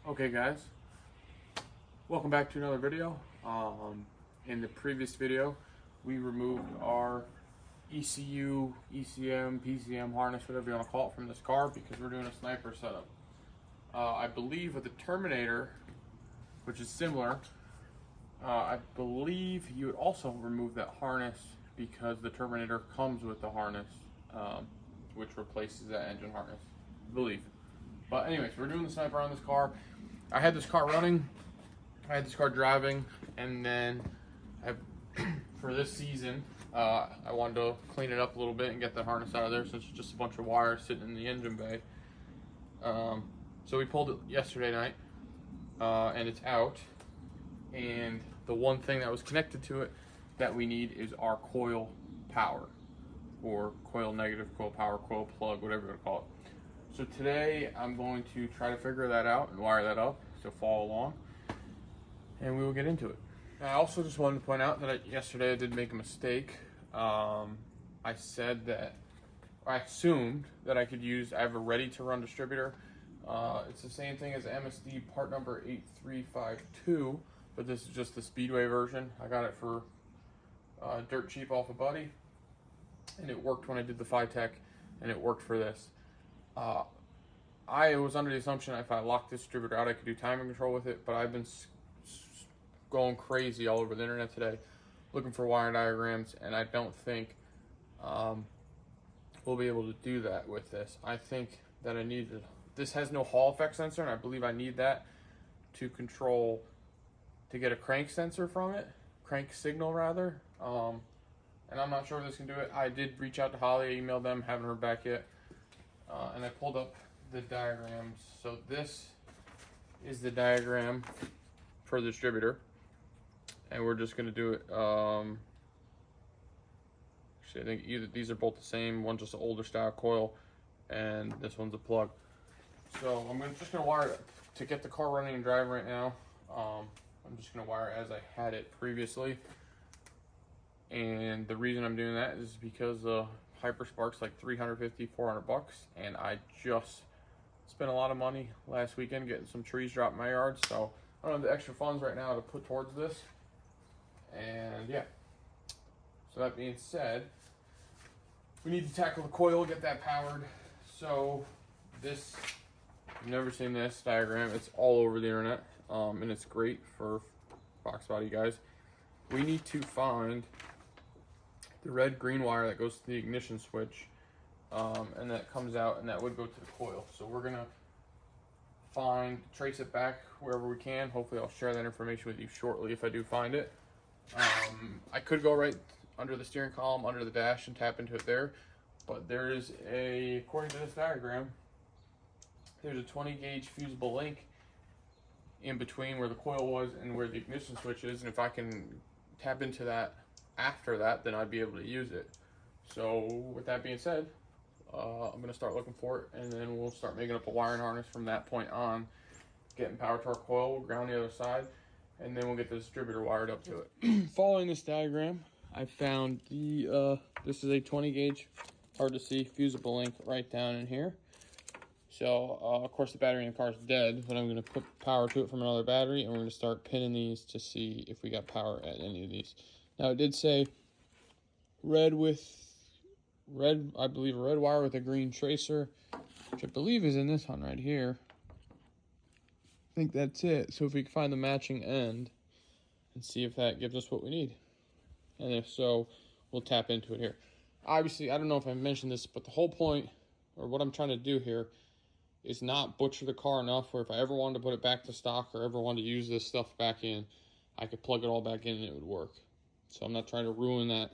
Okay guys, welcome back to another video. In the previous video we removed our ECU, ECM, PCM harness, whatever you want to call it, from this car because we're doing a sniper setup. I believe with the Terminator, which is similar, I believe you would also remove that harness because the Terminator comes with the harness, which replaces that engine harness, I believe. But anyways, we're doing the sniper on this car. I had this car running, I had this car driving, and then for this season, I wanted to clean it up a little bit and get the harness out of there since it's just a bunch of wires sitting in the engine bay. So we pulled it yesterday night, and it's out. And the one thing that was connected to it that we need is our coil power, or coil negative, coil power, coil plug, whatever you want to call it. So today I'm going to try to figure that out and wire that up, so follow along and we will get into it. I also just wanted to point out that yesterday I did make a mistake. I said that, I assumed that I could use, I have a ready to run distributor. It's the same thing as MSD part number 8352, but this is just the Speedway version. I got it for dirt cheap off of Buddy, and it worked when I did the Fitech, and it worked for this. I was under the assumption if I locked this distributor out, I could do timing control with it, but I've been going crazy all over the internet today looking for wire diagrams, and I don't think we'll be able to do that with this. I think that I need to, this has no Hall effect sensor, and I believe I need that to control, to get a crank sensor from it, crank signal rather, and I'm not sure if this can do it. I did reach out to Holley, I emailed them, haven't heard back yet. And I pulled up the diagrams. So this is the diagram for the distributor, and we're just going to do it. Actually, I think either these are both the same. One's just an older style coil, and this one's a plug. So I'm just going to wire it to get the car running and driving right now. I'm just going to wire it as I had it previously, and the reason I'm doing that is because Hyper Spark's like $350, $400, and I just spent a lot of money last weekend getting some trees dropped in my yard, so I don't have the extra funds right now to put towards this. And yeah, so that being said, we need to tackle the coil, get that powered. So this, I've never seen this diagram, it's all over the internet, and it's great for Foxbody guys. We need to find the red green wire that goes to the ignition switch, and that comes out, and that would go to the coil. So we're gonna trace it back wherever we can. Hopefully I'll share that information with you shortly if I do find it. I could go right under the steering column, under the dash, and tap into it there, but there is according to this diagram, there's a 20 gauge fusible link in between where the coil was and where the ignition switch is, and if I can tap into that after that, then I'd be able to use it. So with that being said, I'm gonna start looking for it, and then we'll start making up a wiring harness from that point on, getting power to our coil. We'll ground the other side, and then we'll get the distributor wired up to it. Following this diagram, I found the this is a 20 gauge, hard to see, fusible link right down in here. So of course the battery in the car is dead, but I'm gonna put power to it from another battery, and we're gonna start pinning these to see if we got power at any of these. Now it did say red with red, I believe a red wire with a green tracer, which I believe is in this one right here. I think that's it. So if we can find the matching end and see if that gives us what we need. And if so, we'll tap into it here. Obviously, I don't know if I mentioned this, but the whole point, or what I'm trying to do here, is not butcher the car enough where if I ever wanted to put it back to stock or ever wanted to use this stuff back in, I could plug it all back in and it would work. So I'm not trying to ruin that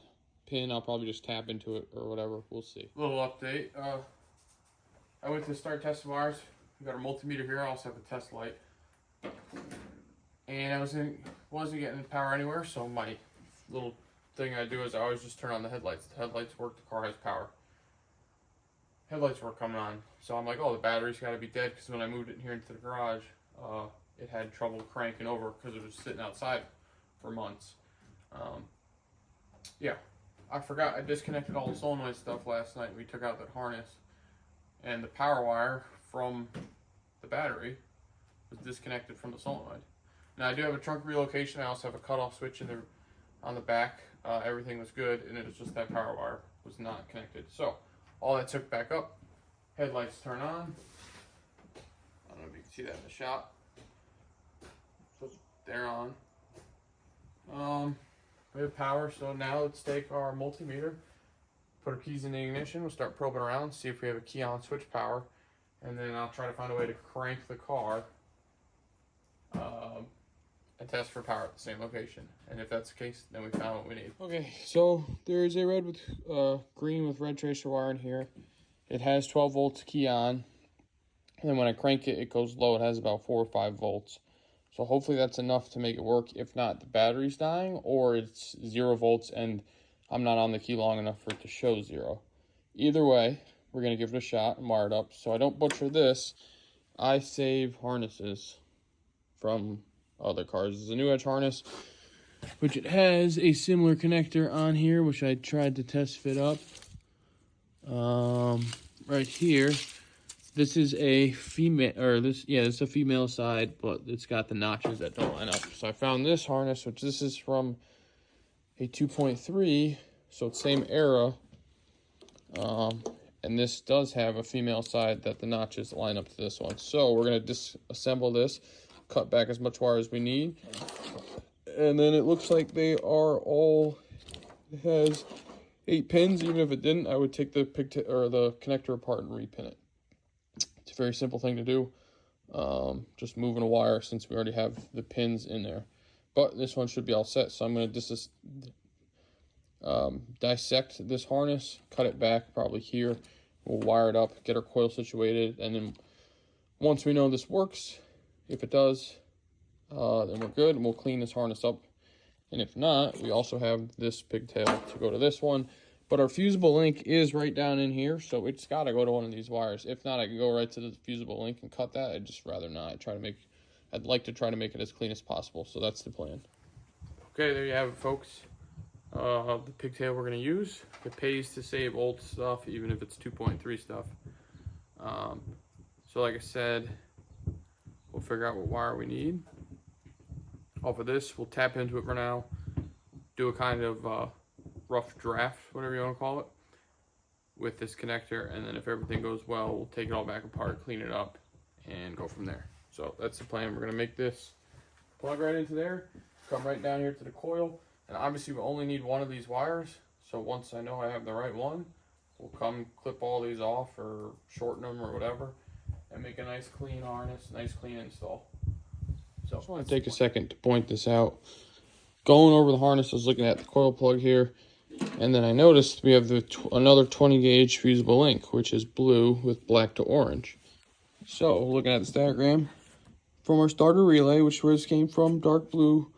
pin. I'll probably just tap into it or whatever. We'll see. Little update. I went to start testing wires. We got our multimeter here. I also have a test light. And I wasn't getting power anywhere. So my little thing I do is I always just turn on the headlights. The headlights work. The car has power. Headlights were coming on. So I'm like, oh, the battery's got to be dead, because when I moved it here into the garage, it had trouble cranking over because it was sitting outside for months. Yeah, I forgot I disconnected all the solenoid stuff last night. We took out that harness and the power wire from the battery was disconnected from the solenoid. Now I do have a trunk relocation. I also have a cutoff switch in on the back. Everything was good, and it was just that power wire was not connected. So all that took back up. Headlights turn on. I don't know if you can see that in the shot. So they're on. We have power, so now let's take our multimeter, put our keys in the ignition, we'll start probing around, see if we have a key on switch power, and then I'll try to find a way to crank the car and test for power at the same location. And if that's the case, then we found what we need. Okay, so there is a red with green with red tracer wire in here. It has 12 volts key on, and then when I crank it, it goes low. It has about 4 or 5 volts. So hopefully that's enough to make it work. If not, the battery's dying, or it's 0 volts and I'm not on the key long enough for it to show 0. Either way, we're gonna give it a shot and wire it up. So I don't butcher this, I save harnesses from other cars. There's a New Edge harness, which it has a similar connector on here, which I tried to test fit up. Right here. This is a female, or this is a female side, but it's got the notches that don't line up. So I found this harness, which this is from a 2.3, so it's same era. And this does have a female side that the notches line up to this one. So we're gonna disassemble this, cut back as much wire as we need. And then it looks like they are all, it has 8 pins. Even if it didn't, I would take the the connector apart and repin it. It's a very simple thing to do. Just moving a wire since we already have the pins in there. But this one should be all set, so I'm going to dissect this harness, cut it back probably here. We'll wire it up, get our coil situated, and then once we know this works, if it does, then we're good, and we'll clean this harness up. And if not, we also have this pigtail to go to this one. But our fusible link is right down in here, so it's got to go to one of these wires. If not, I can go right to the fusible link and cut that. I'd just rather not. I'd like to try to make it as clean as possible, so that's the plan. Okay, there you have it, folks. The pigtail we're going to use. It pays to save old stuff, even if it's 2.3 stuff. So like I said, we'll figure out what wire we need. Off of this, we'll tap into it for now, do a kind of rough draft, whatever you want to call it, with this connector, and then if everything goes well, we'll take it all back apart, clean it up, and go from there. So that's the plan. We're going to make this plug right into there, come right down here to the coil, and obviously we only need one of these wires, so once I know I have the right one, we'll come clip all these off or shorten them or whatever, and make a nice clean harness, nice clean install. So I just want to take a second to point this out. Going over the harness, I was looking at the coil plug here, and then I noticed we have another 20 gauge fusible link, which is blue with black to orange. So looking at this diagram, from our starter relay, which where this came from, dark blue,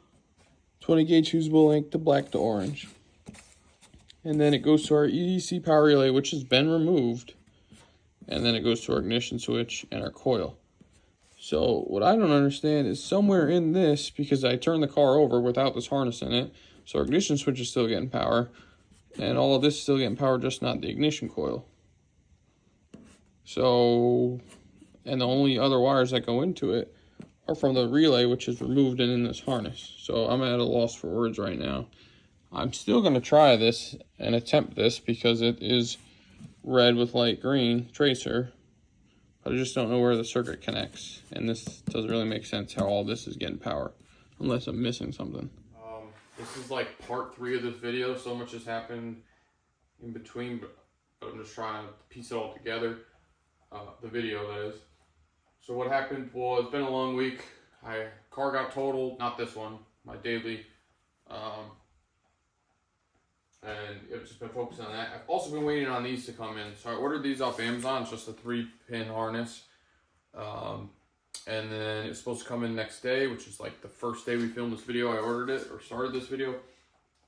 20 gauge fusible link to black to orange. And then it goes to our EDC power relay, which has been removed. And then it goes to our ignition switch and our coil. So what I don't understand is somewhere in this, because I turned the car over without this harness in it, so our ignition switch is still getting power, and all of this is still getting power, just not the ignition coil. So, and the only other wires that go into it are from the relay, which is removed and in this harness. So I'm at a loss for words right now. I'm still going to try this and attempt this because it is red with light green tracer. I just don't know where the circuit connects, and this doesn't really make sense how all this is getting power, unless I'm missing something. This is like part 3 of this video. So much has happened in between, but I'm just trying to piece it all together. The video, that is. So what happened was, it's been a long week. Car got totaled, not this one, my daily. And I've just been focusing on that. I've also been waiting on these to come in. So I ordered these off Amazon. It's just a 3-pin harness. And then it's supposed to come in next day, which is like the first day we filmed this video. I ordered it, or started this video.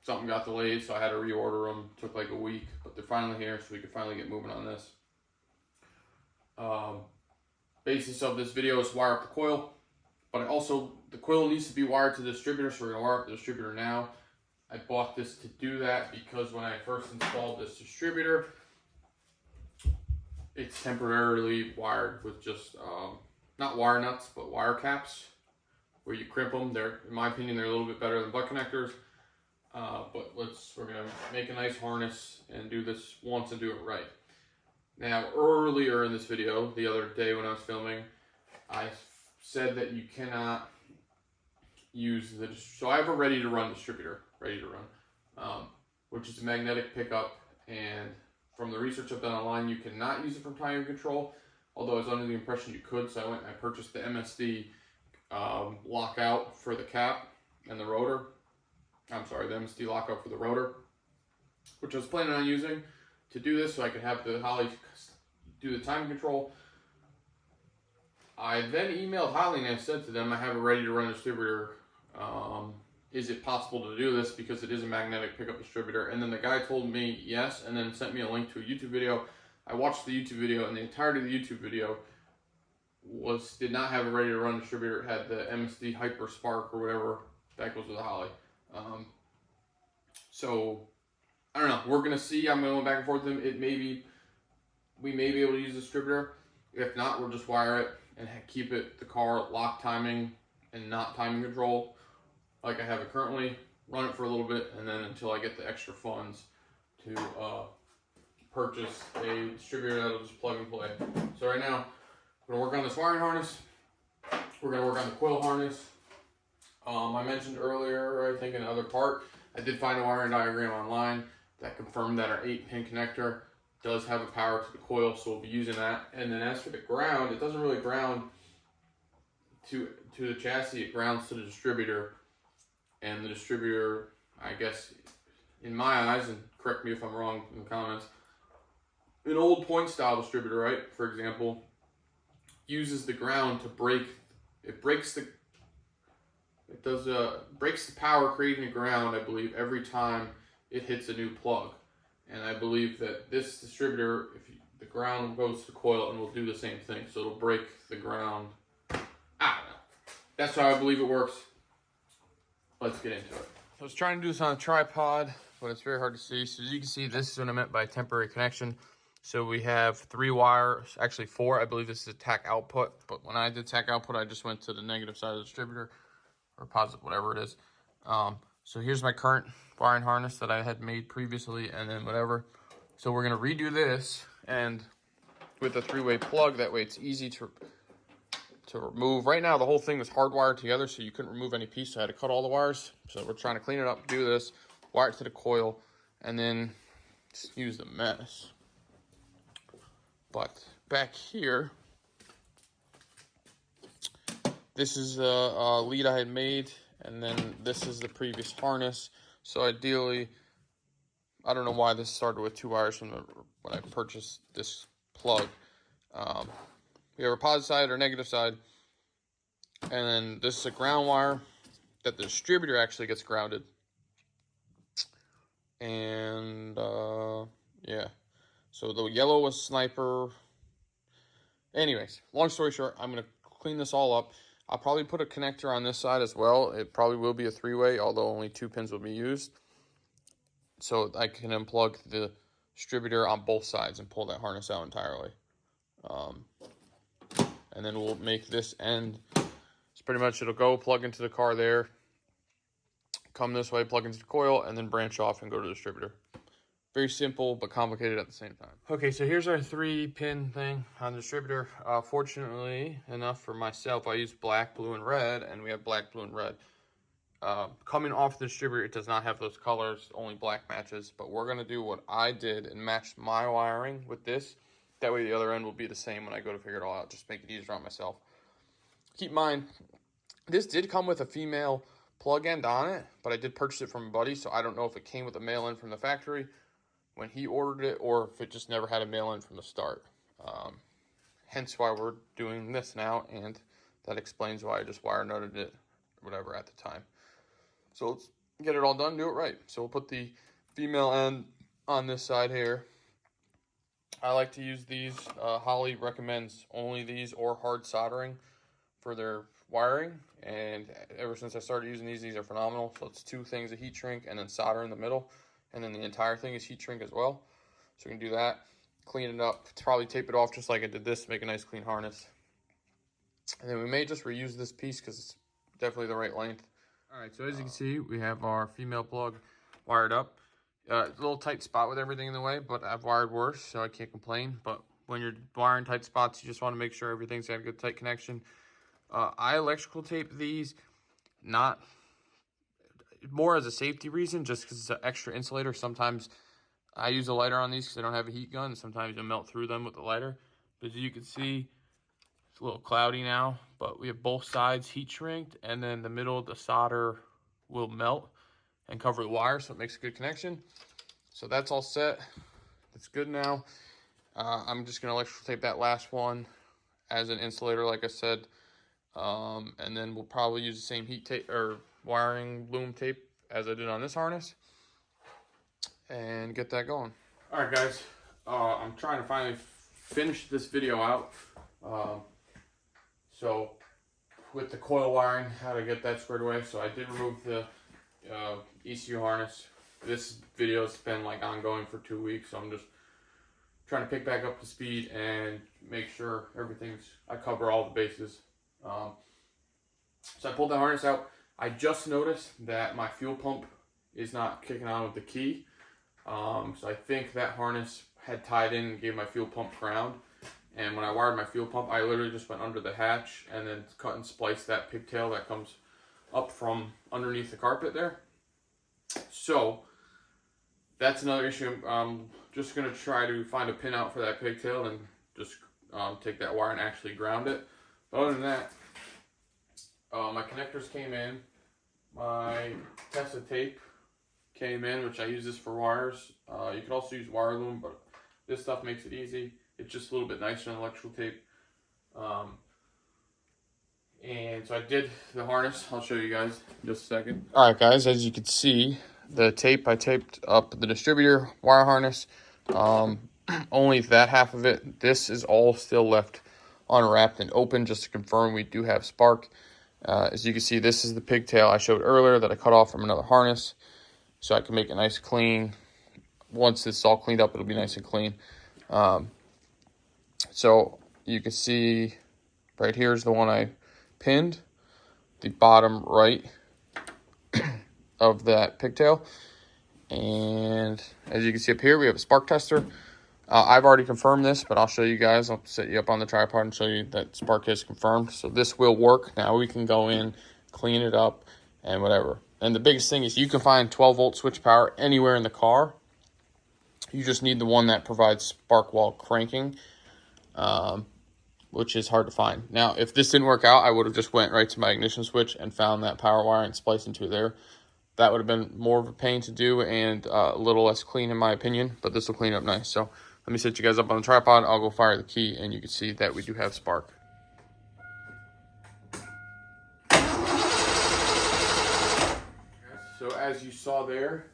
Something got delayed, so I had to reorder them. Took like a week, but they're finally here, so we can finally get moving on this. Basis of this video is wire up the coil. But the coil needs to be wired to the distributor, so we're going to wire up the distributor now. I bought this to do that because when I first installed this distributor, it's temporarily wired with just not wire nuts, but wire caps, where you crimp them. They're, in my opinion, they're a little bit better than butt connectors. But we're gonna make a nice harness and do this once and do it right. Now, earlier in this video, the other day when I was filming, I said that you cannot use the, so I have a ready to run distributor, which is a magnetic pickup, and from the research I've done online, you cannot use it for timing control, although I was under the impression you could, so I went and I purchased the MSD lockout for the cap and the rotor. I'm sorry, the MSD lockout for the rotor, which I was planning on using to do this so I could have the Holley do the timing control. I then emailed Holley and I said to them, I have a ready to run distributor. Is it possible to do this because it is a magnetic pickup distributor? And then the guy told me yes, and then sent me a link to a YouTube video. I watched the YouTube video, and the entirety of the YouTube video did not have a ready to run distributor. It had the MSD Hyper Spark or whatever that goes with the Holley. So I don't know. We're gonna see. I'm going back and forth with them. We may be able to use the distributor. If not, we'll just wire it and keep the car lock timing and not timing control like I have it currently. Run it for a little bit, and then until I get the extra funds to purchase a distributor that'll just plug and play. So right now, we're gonna work on this wiring harness. We're gonna work on the coil harness. I mentioned earlier, I think in another part, I did find a wiring diagram online that confirmed that our 8-pin connector does have a power to the coil, so we'll be using that. And then as for the ground, it doesn't really ground to the chassis, it grounds to the distributor. And the distributor, I guess, in my eyes, and correct me if I'm wrong in the comments, an old point style distributor, right, for example, uses the ground to breaks the power, creating a ground, I believe, every time it hits a new plug. And I believe that this distributor, the ground goes to coil and will do the same thing. So it'll break the ground. I don't know. That's how I believe it works. Let's get into it. I was trying to do this on a tripod, but it's very hard to see. So as you can see, this is what I meant by temporary connection. So we have 3 wires, actually 4. I believe this is a tack output. But when I did tack output, I just went to the negative side of the distributor, or positive, whatever it is. So here's my current wiring harness that I had made previously, and then whatever. So we're gonna redo this, and with a 3-way plug, that way it's easy to remove. Right now, the whole thing was hardwired together, so you couldn't remove any piece, so I had to cut all the wires. So we're trying to clean it up, do this, wire it to the coil, and then just use the mess. But back here, this is a lead I had made, and then this is the previous harness. So ideally, I don't know why this started with 2 wires from when I purchased this plug. We have a positive side or negative side, and then this is a ground wire that the distributor actually gets grounded. And yeah, so the yellow was Sniper. Anyways, long story short, I'm gonna clean this all up. I'll probably put a connector on this side as well. It probably will be a 3-way, although only 2 pins will be used. So I can unplug the distributor on both sides and pull that harness out entirely. And then we'll make this end. It's pretty much, it'll go plug into the car there, come this way, plug into the coil, and then branch off and go to the distributor. Very simple, but complicated at the same time. Okay, so here's our 3-pin thing on the distributor. Fortunately enough for myself, I use black, blue, and red, and we have black, blue, and red. Coming off the distributor, it does not have those colors, only black matches, but we're gonna do what I did and match my wiring with this. That way the other end will be the same when I go to figure it all out, just make it easier on myself. Keep in mind, this did come with a female plug end on it, but I did purchase it from a buddy, so I don't know if it came with a male end from the factory when he ordered it, or if it just never had a male end from the start. Hence why we're doing this now, and that explains why I just wire nutted it, whatever, at the time. So let's get it all done, do it right. So we'll put the female end on this side here. I like to use these. Holley recommends only these or hard soldering for their wiring, and ever since I started using these are phenomenal. So it's 2 things, a heat shrink and then solder in the middle, and then the entire thing is heat shrink as well. So we can do that, clean it up, probably tape it off just like I did this, make a nice clean harness. And then we may just reuse this piece because it's definitely the right length. All right, so as you can see, we have our female plug wired up. It's a little tight spot with everything in the way, but I've wired worse, so I can't complain. But when you're wiring tight spots, you just want to make sure everything's got a good tight connection. I electrical tape these, not more as a safety reason, just because it's an extra insulator. Sometimes I use a lighter on these because I don't have a heat gun. Sometimes you'll melt through them with the lighter. But as you can see, it's a little cloudy now, but we have both sides heat shrinked, and then the middle, the solder will melt and cover the wire, so it makes a good connection. So that's all set. It's good now. I'm just gonna electrical tape that last one as an insulator, like I said, and then we'll probably use the same heat tape or wiring loom tape as I did on this harness, and get that going. All right, guys. I'm trying to finally finish this video out. So with the coil wiring, how to get that squared away. So I did remove the ECU harness. This video has been like ongoing for 2 weeks, so I'm just trying to pick back up to speed and make sure I cover all the bases. So I pulled the harness out. I just noticed that my fuel pump is not kicking on with the key. So I think that harness had tied in and gave my fuel pump ground. And when I wired my fuel pump, I literally just went under the hatch and then cut and spliced that pigtail that comes up from underneath the carpet there. So that's another issue. I'm just going to try to find a pin out for that pigtail and just take that wire and actually ground it. But other than that, my connectors came in. My Tesla tape came in, which I use this for wires. You could also use wire loom, but this stuff makes it easy. It's just a little bit nicer than electrical tape. And so I did the harness. I'll show you guys in just a second. All right, guys, as you can see, the tape, I taped up the distributor wire harness. Only that half of it. This is all still left unwrapped and open, just to confirm we do have spark. As you can see, this is the pigtail I showed earlier that I cut off from another harness, so I can make it nice clean. Once this is all cleaned up, it'll be nice and clean. So you can see right here is the one I pinned, the bottom right of that pigtail. And as you can see up here, we have a spark tester. I've already confirmed this, but I'll show you guys. I'll set you up on the tripod and show you that spark is confirmed. So this will work. Now we can go in, clean it up, and whatever. And the biggest thing is you can find 12-volt switch power anywhere in the car. You just need the one that provides spark while cranking, which is hard to find. Now, if this didn't work out, I would have just went right to my ignition switch and found that power wire and spliced into it there. That would have been more of a pain to do and a little less clean in my opinion, but this will clean up nice. So let me set you guys up on the tripod. I'll go fire the key, and you can see that we do have spark. So as you saw there,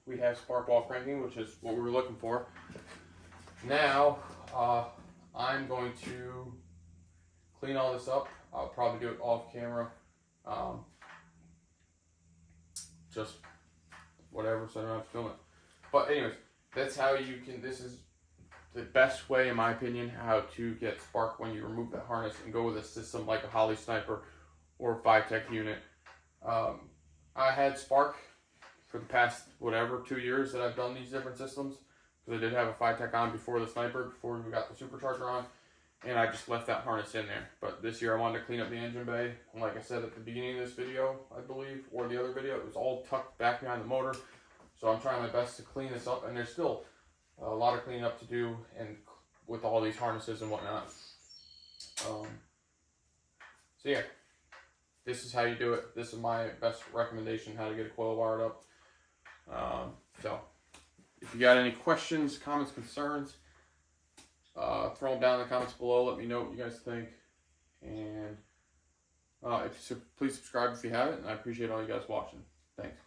we have spark while cranking, which is what we were looking for. Now, I'm going to clean all this up. I'll probably do it off camera. Just whatever, so I don't have to film it. But anyways, that's how you can, this is the best way, in my opinion, how to get spark when you remove that harness and go with a system like a Holley Sniper or Fitech unit. I had spark for the past, 2 years that I've done these different systems, because I did have a Fitech on before the Sniper, before we got the supercharger on, and I just left that harness in there. But this year I wanted to clean up the engine bay, and like I said at the beginning of this video, I believe, or the other video, it was all tucked back behind the motor. So I'm trying my best to clean this up, and there's still a lot of cleaning up to do, and with all these harnesses and whatnot. So yeah, this is how you do it. This is my best recommendation how to get a coil wired up. So if you got any questions, comments, concerns, throw them down in the comments below. Let me know what you guys think, and please subscribe if you haven't, and I appreciate all you guys watching. Thanks.